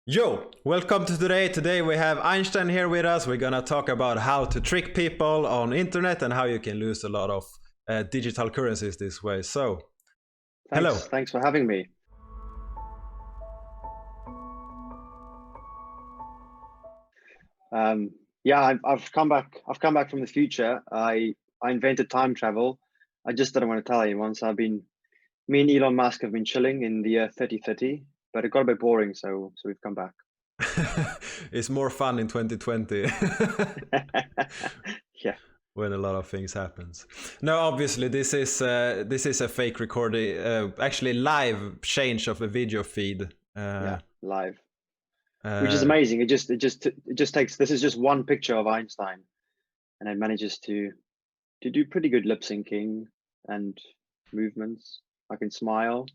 Yo, welcome to today. Today we have Einstein here with us. We're gonna talk about how to trick people on internet and how you can lose a lot of digital currencies this way. So, hello. Thanks for having me. Yeah, I've come back. I've come back from the future. I invented time travel. I just didn't want to tell anyone. So me and Elon Musk have been chilling in the year 3030, but it got a bit boring. So we've come back. It's more fun in 2020. Yeah. When a lot of things happens. No, obviously this is a fake recording, actually live change of a video feed. Yeah, live. Which is amazing. It just takes. This is just one picture of Einstein, and it manages to do pretty good lip syncing and movements. I can smile.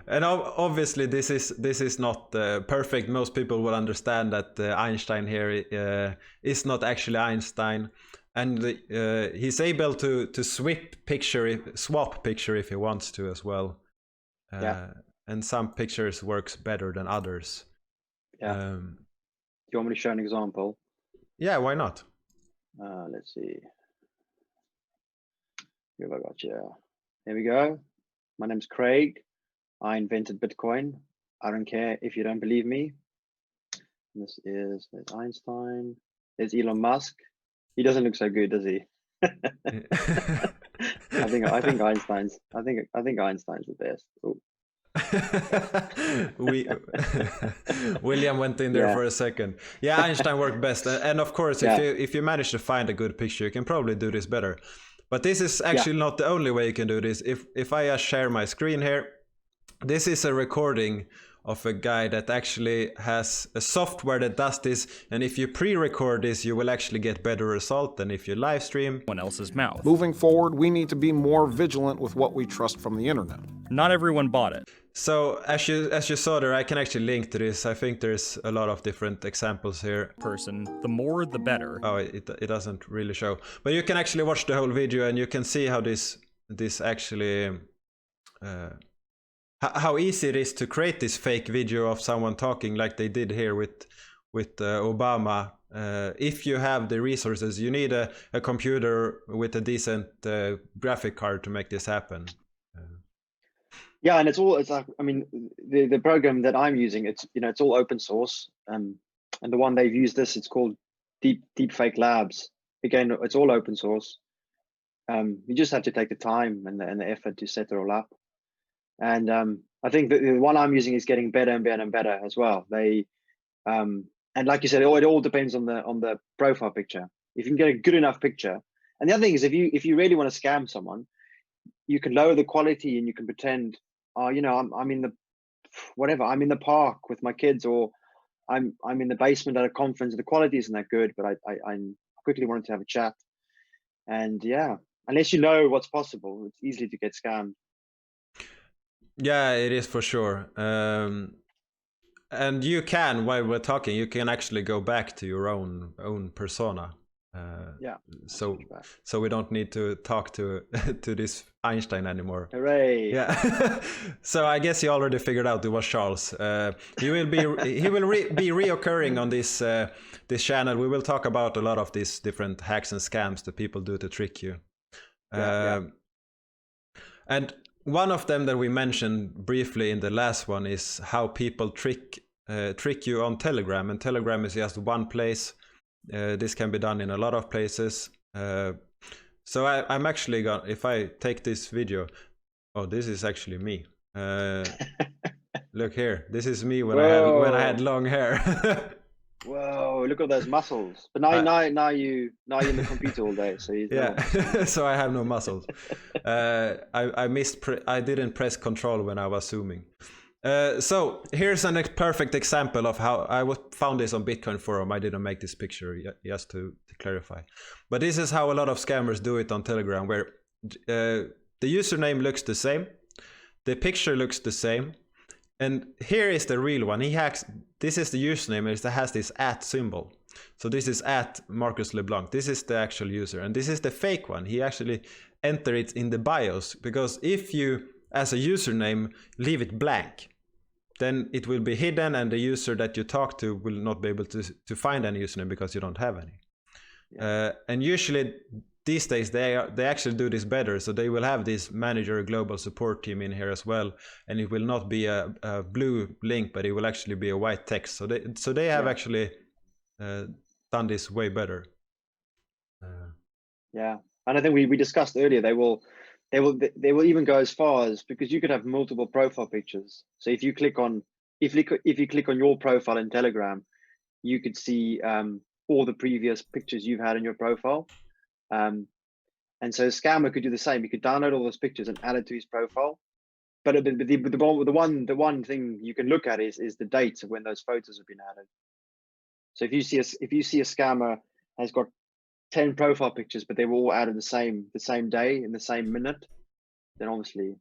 And obviously this is not perfect. Most people will understand that Einstein here is not actually Einstein, and he's able to swap picture if he wants to as well. Yeah. And some pictures works better than others. Yeah. Do you want me to show an example? Yeah, why not? Let's see. Who have I got here? Here we go. My name's Craig. I invented Bitcoin. I don't care if you don't believe me. There's Einstein. There's Elon Musk. He doesn't look so good, does he? I think Einstein's the best. Ooh. William went in there for a second. Yeah, Einstein worked best, and of course, if you manage to find a good picture, you can probably do this better. But this is actually not the only way you can do this. If I just share my screen here, this is a recording of a guy that actually has a software that does this, and if you pre-record this, you will actually get better result than if you live stream someone else's mouth. Moving forward, we need to be more vigilant with what we trust from the internet. Not everyone bought it. So as you saw there, I can actually link to this. I think there's a lot of different examples here. Person, the more the better. Oh, it doesn't really show, but you can actually watch the whole video and you can see how this actually how easy it is to create this fake video of someone talking like they did here with Obama. If you have the resources, you need a computer with a decent graphic card to make this happen. Yeah, and it's like, I mean, the program that I'm using, it's all open source, and the one they've used it's called Deepfake Labs. Again, it's all open source. You just have to take the time and the effort to set it all up. And I think the one I'm using is getting better and better and better as well. They and like you said, it all depends on the profile picture. If you can get a good enough picture, and the other thing is, if you really want to scam someone, you can lower the quality and you can pretend, I'm in I'm in the park with my kids, or I'm in the basement at a conference. The quality isn't that good, but I quickly wanted to have a chat. And yeah, unless you know what's possible, it's easy to get scammed. Yeah, it is for sure. And you can, while we're talking, you can actually go back to your own persona. So we don't need to talk to this Einstein anymore. Hooray! Yeah. So I guess you already figured out it was Charles. He will be reoccurring on this channel. We will talk about a lot of these different hacks and scams that people do to trick you. And one of them that we mentioned briefly in the last one is how people trick you on Telegram, and Telegram is just one place. This can be done in a lot of places. So I'm actually gonna, if I take this video, this is actually me. Look here, this is me when I had long hair. Whoa! Look at those muscles. But now you're in the computer all day, so so I have no muscles. I didn't press control when I was zooming. So here's a perfect example of how I found this on Bitcoin forum. I didn't make this picture just to clarify, but this is how a lot of scammers do it on Telegram, where the username looks the same, the picture looks the same, and here is the real one. This is the username, it has this @ symbol. So this is @Marcus LeBlanc. This is the actual user, and this is the fake one. He actually entered it in the BIOS, because if you, as a username, leave it blank, then it will be hidden, and the user that you talk to will not be able to find any username because you don't have any. And usually these days they actually do this better, so they will have this manager global support team in here as well, and it will not be a blue link, but it will actually be a white text. So they have actually done this way better. And I think we discussed earlier, they will even go as far as, because you could have multiple profile pictures. So if you click on your profile in Telegram, you could see all the previous pictures you've had in your profile. And so a scammer could do the same. He could download all those pictures and add it to his profile. But the one thing you can look at is the dates of when those photos have been added. So if you see a scammer has got 10 profile pictures, but they were all added the same day in the same minute, then obviously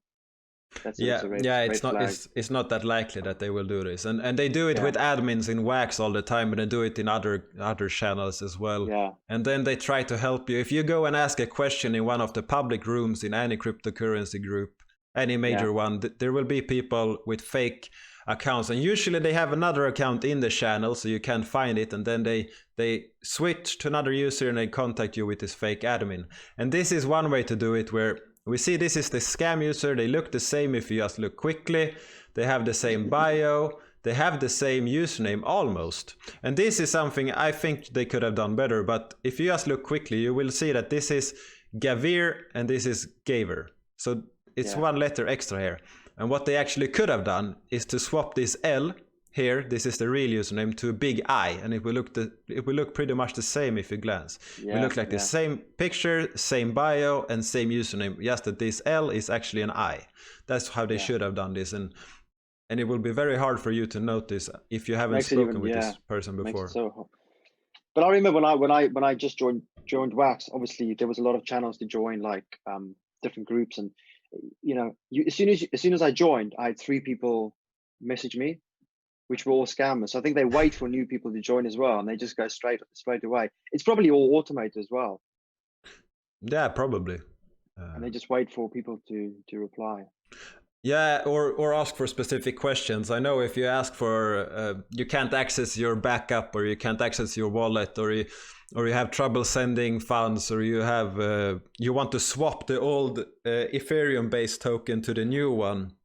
that's it's not that likely that they will do this, and they do it with admins in Wax all the time, and they do it in other channels as well. And then they try to help you if you go and ask a question in one of the public rooms in any cryptocurrency group, any major one. There will be people with fake accounts, and usually they have another account in the channel so you can't find it, and then they switch to another user and they contact you with this fake admin. And this is one way to do it, where we see this is the scam user. They look the same if you just look quickly. They have the same bio, they have the same username almost, and this is something I think they could have done better. But if you just look quickly, you will see that this is Gavir and this is Gaver, so it's one letter extra here. And what they actually could have done is to swap this L here, this is the real username, to a big I, and it will look pretty much the same if you glance. It will look like the same picture, same bio, and same username, just that this L is actually an I. That's how they should have done this, and it will be very hard for you to notice if you haven't spoken with this person before. But I remember when I just joined Wax, obviously there was a lot of channels to join, like different groups, and as soon as I joined, I had 3 people message me, which were all scammers. So I think they wait for new people to join as well, and they just go straight away. It's probably all automated as well. Yeah, probably. And they just wait for people to reply. Yeah, or ask for specific questions. I know if you ask for, you can't access your backup, or you can't access your wallet, or you have trouble sending funds, or you have you want to swap the old Ethereum-based token to the new one,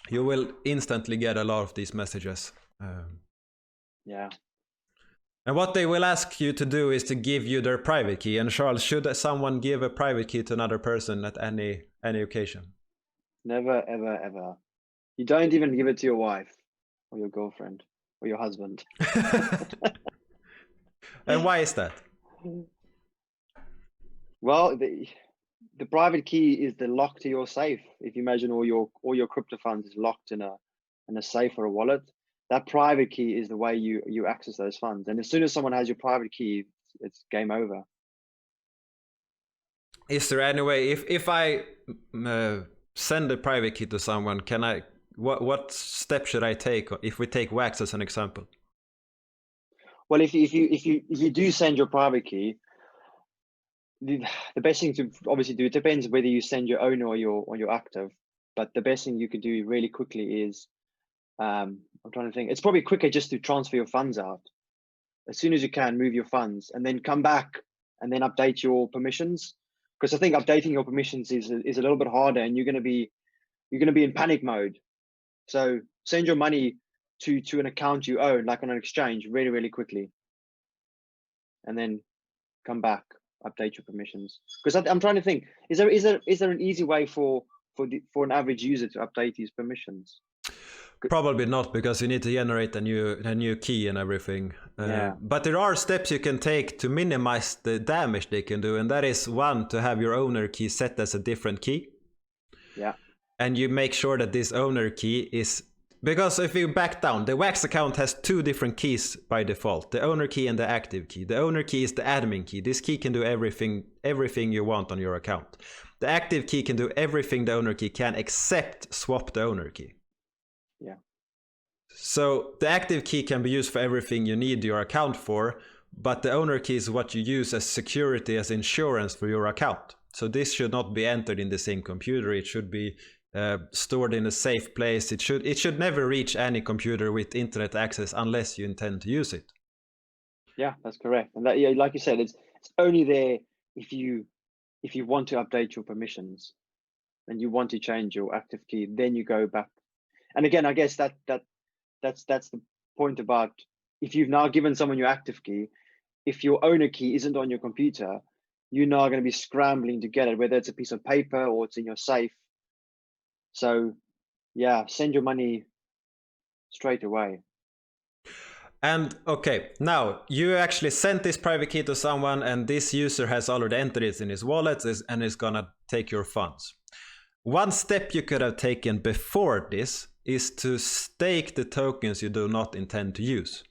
you will instantly get a lot of these messages. And what they will ask you to do is to give you their private key. And Charles, should someone give a private key to another person at any occasion? Never, ever, ever. You don't even give it to your wife or your girlfriend or your husband. And why is that? Well, the private key is the lock to your safe. If you imagine all your crypto funds is locked in a safe or a wallet, that private key is the way you access those funds. And as soon as someone has your private key, it's game over. Is there any way, if I send a private key to someone, what step should I take if we take Wax as an example? Well, if you do send your private key, the best thing to obviously do, it depends whether you send your own or your active, but the best thing you could do really quickly is, I'm trying to think, it's probably quicker just to transfer your funds out. As soon as you can, move your funds and then come back and then update your permissions. Because I think updating your permissions is a little bit harder, and you're going to be in panic mode. So send your money to an account you own, like on an exchange, really, really quickly, and then come back, update your permissions. Because I'm trying to think, is there an easy way for an average user to update these permissions? Probably not, because you need to generate a new key and everything. But there are steps you can take to minimize the damage they can do, and that is, one, to have your owner key set as a different key. Yeah. And you make sure that this owner key is, because if you back down, the Wax account has 2 different keys by default: the owner key and the active key. The owner key is the admin key. This key can do everything you want on your account. The active key can do everything the owner key can except swap the owner key. Yeah. So the active key can be used for everything you need your account for, but the owner key is what you use as security, as insurance for your account. So this should not be entered in the same computer. It should be stored in a safe place. It should never reach any computer with internet access unless you intend to use it. Yeah, that's correct. And that, yeah, like you said, it's only there if you want to update your permissions and you want to change your active key, then you go back. And again, I guess that's the point about if you've now given someone your active key, if your owner key isn't on your computer, you're now going to be scrambling to get it, whether it's a piece of paper or it's in your safe. So yeah, send your money straight away. And okay, now you actually sent this private key to someone and this user has already entered it in his wallet and is gonna take your funds. One step you could have taken before this is to stake the tokens you do not intend to use.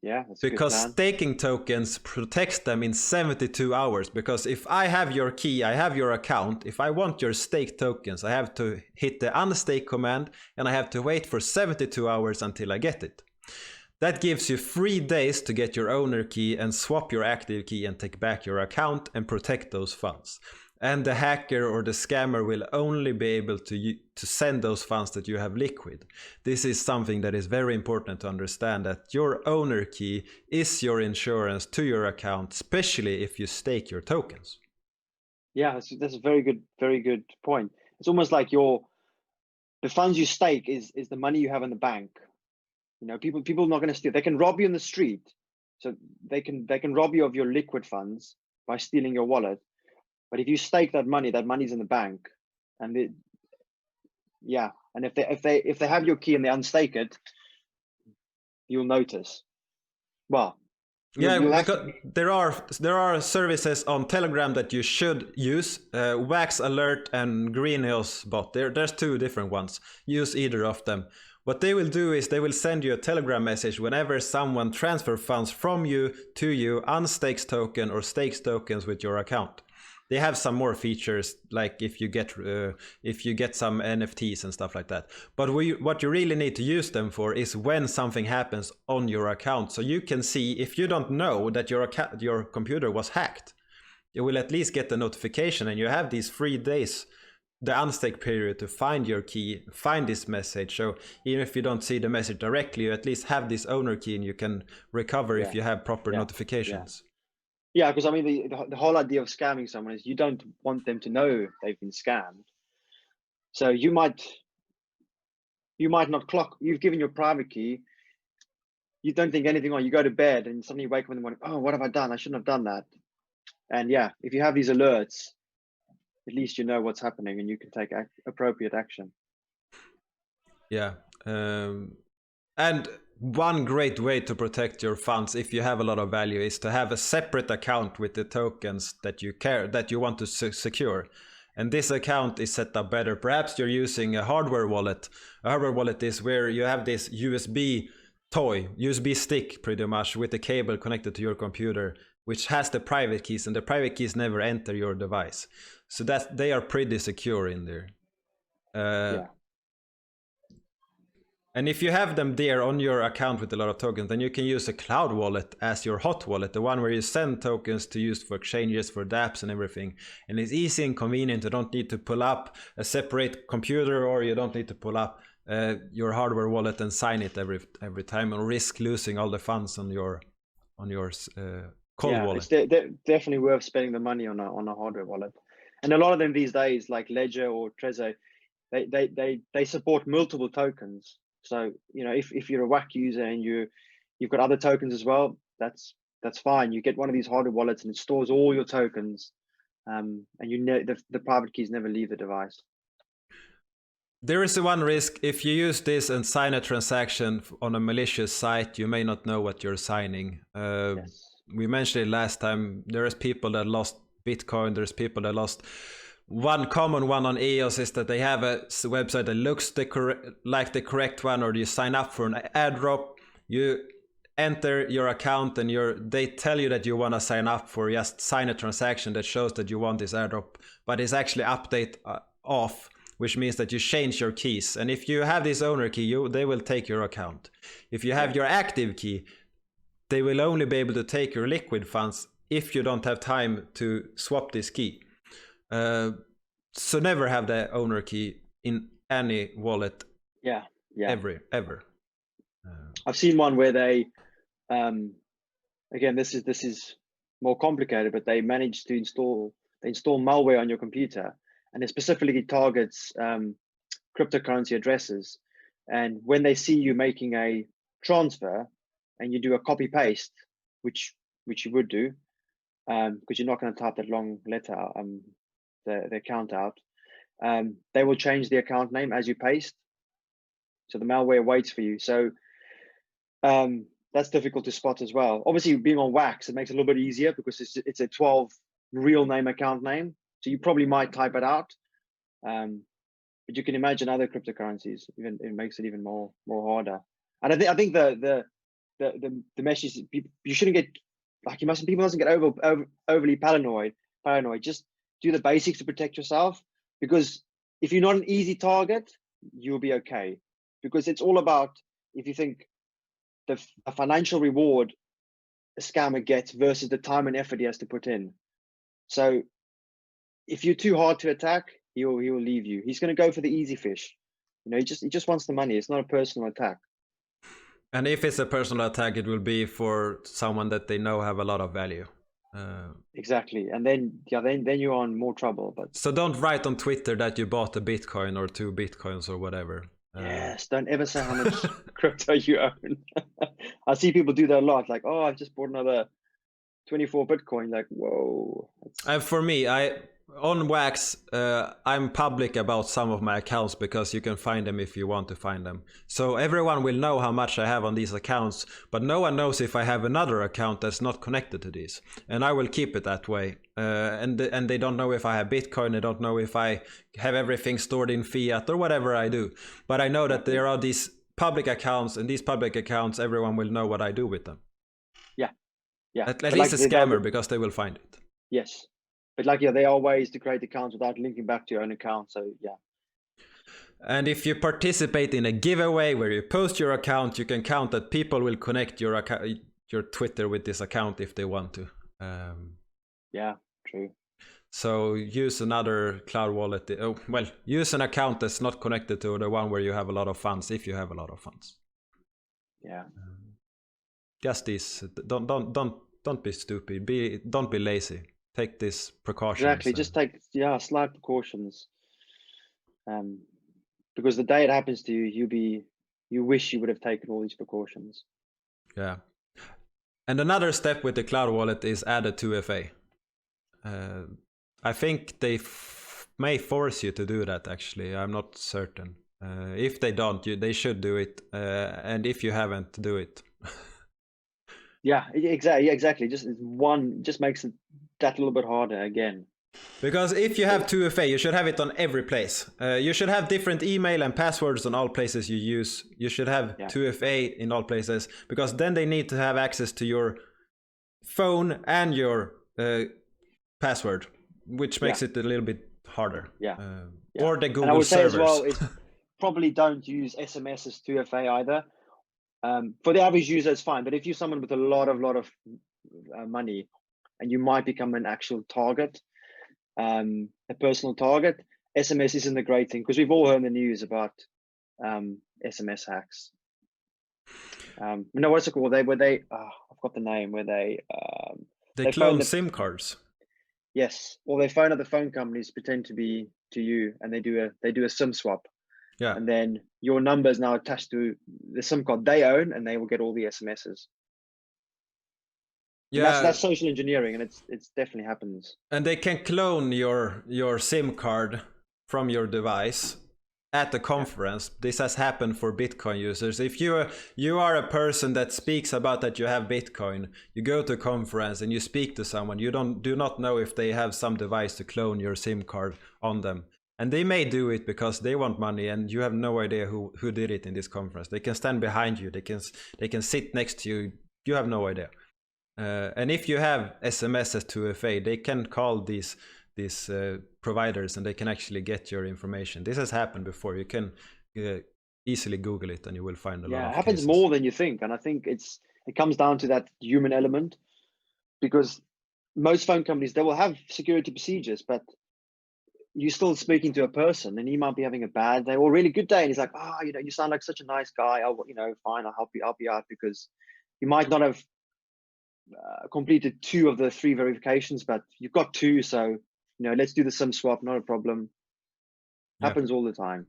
Yeah, that's because a good plan. staking tokens protects them in 72 hours. Because if I have your key, I have your account, if I want your stake tokens, I have to hit the unstake command and I have to wait for 72 hours until I get it. That gives you 3 days to get your owner key and swap your active key and take back your account and protect those funds. And the hacker or the scammer will only be able to send those funds that you have liquid. This is something that is very important to understand, that your owner key is your insurance to your account, especially if you stake your tokens. Yeah, that's a very good point. It's almost like the funds you stake is the money you have in the bank. You know, people are not going to steal. They can rob you in the street, so they can rob you of your liquid funds by stealing your wallet. But if you stake that money's in the bank, and and if they have your key and they unstake it, you'll notice. Well, because there are services on Telegram that you should use. Wax Alert and Greenhills Bot. There's 2 different ones. Use either of them. What they will do is they will send you a Telegram message whenever someone transfers funds from you to you, unstakes token or stakes tokens with your account. They have some more features, like if you get some NFTs and stuff like that. But what you really need to use them for is when something happens on your account. So you can see, if you don't know that your computer was hacked, you will at least get the notification, and you have these 3 days, the unstake period, to find your key, find this message. So even if you don't see the message directly, you at least have this owner key and you can recover if you have proper notifications. Yeah, because I mean, the whole idea of scamming someone is you don't want them to know they've been scammed. So you might not clock. You've given your private key. You don't think anything on. You go to bed and suddenly you wake up in the morning. Oh, what have I done? I shouldn't have done that. And yeah, if you have these alerts, at least you know what's happening and you can take appropriate action. Yeah, and one great way to protect your funds, if you have a lot of value, is to have a separate account with the tokens that you want to secure. And this account is set up better. Perhaps you're using a hardware wallet. A hardware wallet is where you have this USB stick pretty much with a cable connected to your computer, which has the private keys, and the private keys never enter your device. So that they are pretty secure in there. And if you have them there on your account with a lot of tokens, then you can use a cloud wallet as your hot wallet, the one where you send tokens to use for exchanges, for dApps and everything. And it's easy and convenient. You don't need to pull up a separate computer, or you don't need to pull up your hardware wallet and sign it every time, and risk losing all the funds on your cold wallet. It's definitely worth spending the money on a hardware wallet. And a lot of them these days, like Ledger or Trezor, they support multiple tokens. So, you know, if you're a WAC user and you've got other tokens as well, that's fine. You get one of these hardware wallets and it stores all your tokens, and you know the private keys never leave the device. There is one risk. If you use this and sign a transaction on a malicious site, you may not know what you're signing. Yes. We mentioned it last time. There is people that lost Bitcoin. There's people that lost. One common one on EOS is that they have a website that looks like the correct one, or you sign up for an airdrop, you enter your account and they tell you that you want to sign up for just sign a transaction that shows that you want this airdrop, but it's actually update off, which means that you change your keys. And if you have this owner key, they will take your account. If you have your active key, they will only be able to take your liquid funds if you don't have time to swap this key. So never have the owner key in any wallet Yeah. ever. I've seen one where they, again, this is more complicated, but they managed to install malware on your computer, and it specifically targets cryptocurrency addresses. And when they see you making a transfer and you do a copy paste, which you would do, because you're not going to type that long letter, the account out, they will change the account name as you paste. So the malware waits for you. So that's difficult to spot as well. Obviously, being on Wax, it makes it a little bit easier because it's a 12 real name account name. So you probably might type it out. But you can imagine other cryptocurrencies, even it makes it even more harder. And I think the message, you shouldn't get, like, people mustn't get overly paranoid. Just do the basics to protect yourself, because if you're not an easy target, you'll be okay. Because it's all about, if you think the financial reward a scammer gets versus the time and effort he has to put in. So if you're too hard to attack, he will leave you. He's going to go for the easy fish. You know, he just wants the money. It's not a personal attack. And if it's a personal attack, it will be for someone that they know have a lot of value. Exactly. And then you're in more trouble. But so don't write on Twitter that you bought a Bitcoin or 2 Bitcoins or whatever. Yes, don't ever say how much crypto you own. I see people do that a lot. Like, oh, I've just bought another 24 Bitcoin. Like, whoa. And for me, on Wax, I'm public about some of my accounts because you can find them if you want to find them. So everyone will know how much I have on these accounts, but no one knows if I have another account that's not connected to these. And I will keep it that way. And they don't know if I have Bitcoin, they don't know if I have everything stored in fiat or whatever I do. But I know that there are these public accounts, and these public accounts, everyone will know what I do with them. Yeah. At least a scammer, because they will find it. Yes. But like, there are ways to create accounts without linking back to your own account. So yeah. And if you participate in a giveaway where you post your account, you can count that people will connect your Twitter with this account if they want to. Yeah, true. So use another cloud wallet. Use an account that's not connected to the one where you have a lot of funds, if you have a lot of funds. Yeah. Just this. Don't be stupid. Don't be lazy. Take this precautions. Exactly. Just take slight precautions. Because the day it happens to you, you wish you would have taken all these precautions. Yeah. And another step with the cloud wallet is add a 2FA. I think they may force you to do that, actually. I'm not certain. If they don't, they should do it. And if you haven't, do it. Yeah, exactly. Just makes it that little bit harder again. Because if you have 2FA, you should have it on every place. You should have different email and passwords on all places you use. You should have 2FA in all places, because then they need to have access to your phone and your password, which makes it a little bit harder. Or the Google servers. And I would say as well, is probably don't use SMS as 2FA either. For the average user, it's fine. But if you're someone with a lot of money, and you might become an actual target, a personal target, SMS isn't a great thing, because we've all heard in the news about SMS hacks. No, what's it called? I've got the name. Where they clone SIM cards. Yes, or they phone other phone companies, pretend to be to you, and they do a SIM swap. Yeah. And then your number is now attached to the SIM card they own, and they will get all the SMSs. Yeah, that's social engineering, and it's definitely happens. And they can clone your SIM card from your device at the conference. This has happened for Bitcoin users. If you are a person that speaks about that you have Bitcoin, you go to a conference and you speak to someone, you do not know if they have some device to clone your SIM card on them. And they may do it because they want money, and you have no idea who did it in this conference. They can stand behind you, they can sit next to you. You have no idea. And if you have SMS as 2FA, they can call these providers, and they can actually get your information. This has happened before. You can easily Google it, and you will find a lot of it happens cases. more than you think. And I think it comes down to that human element, because most phone companies, they will have security procedures, but you're still speaking to a person, and he might be having a bad day or a really good day, and he's like, "Ah, you sound like such a nice guy. Fine, I'll help you out," because you might not have completed 2 of the 3 verifications, but you've got 2, so let's do the SIM swap, not a problem. Yeah. Happens all the time.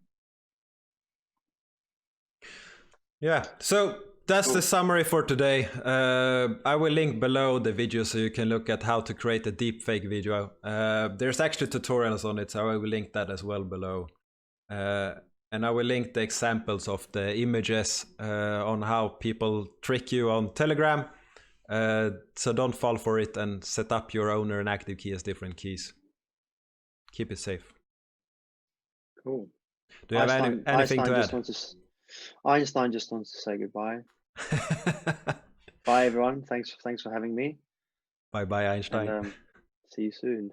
Yeah, so that's the summary for today. I will link below the video so you can look at how to create a deepfake video. There's actually tutorials on it, so I will link that as well below. And I will link the examples of the images on how people trick you on Telegram. So don't fall for it, and set up your owner and active key as different keys. Keep it safe. Cool. Do you have anything to add? Einstein just wants to say goodbye. Bye, everyone. Thanks for having me. Bye, Einstein. And, see you soon.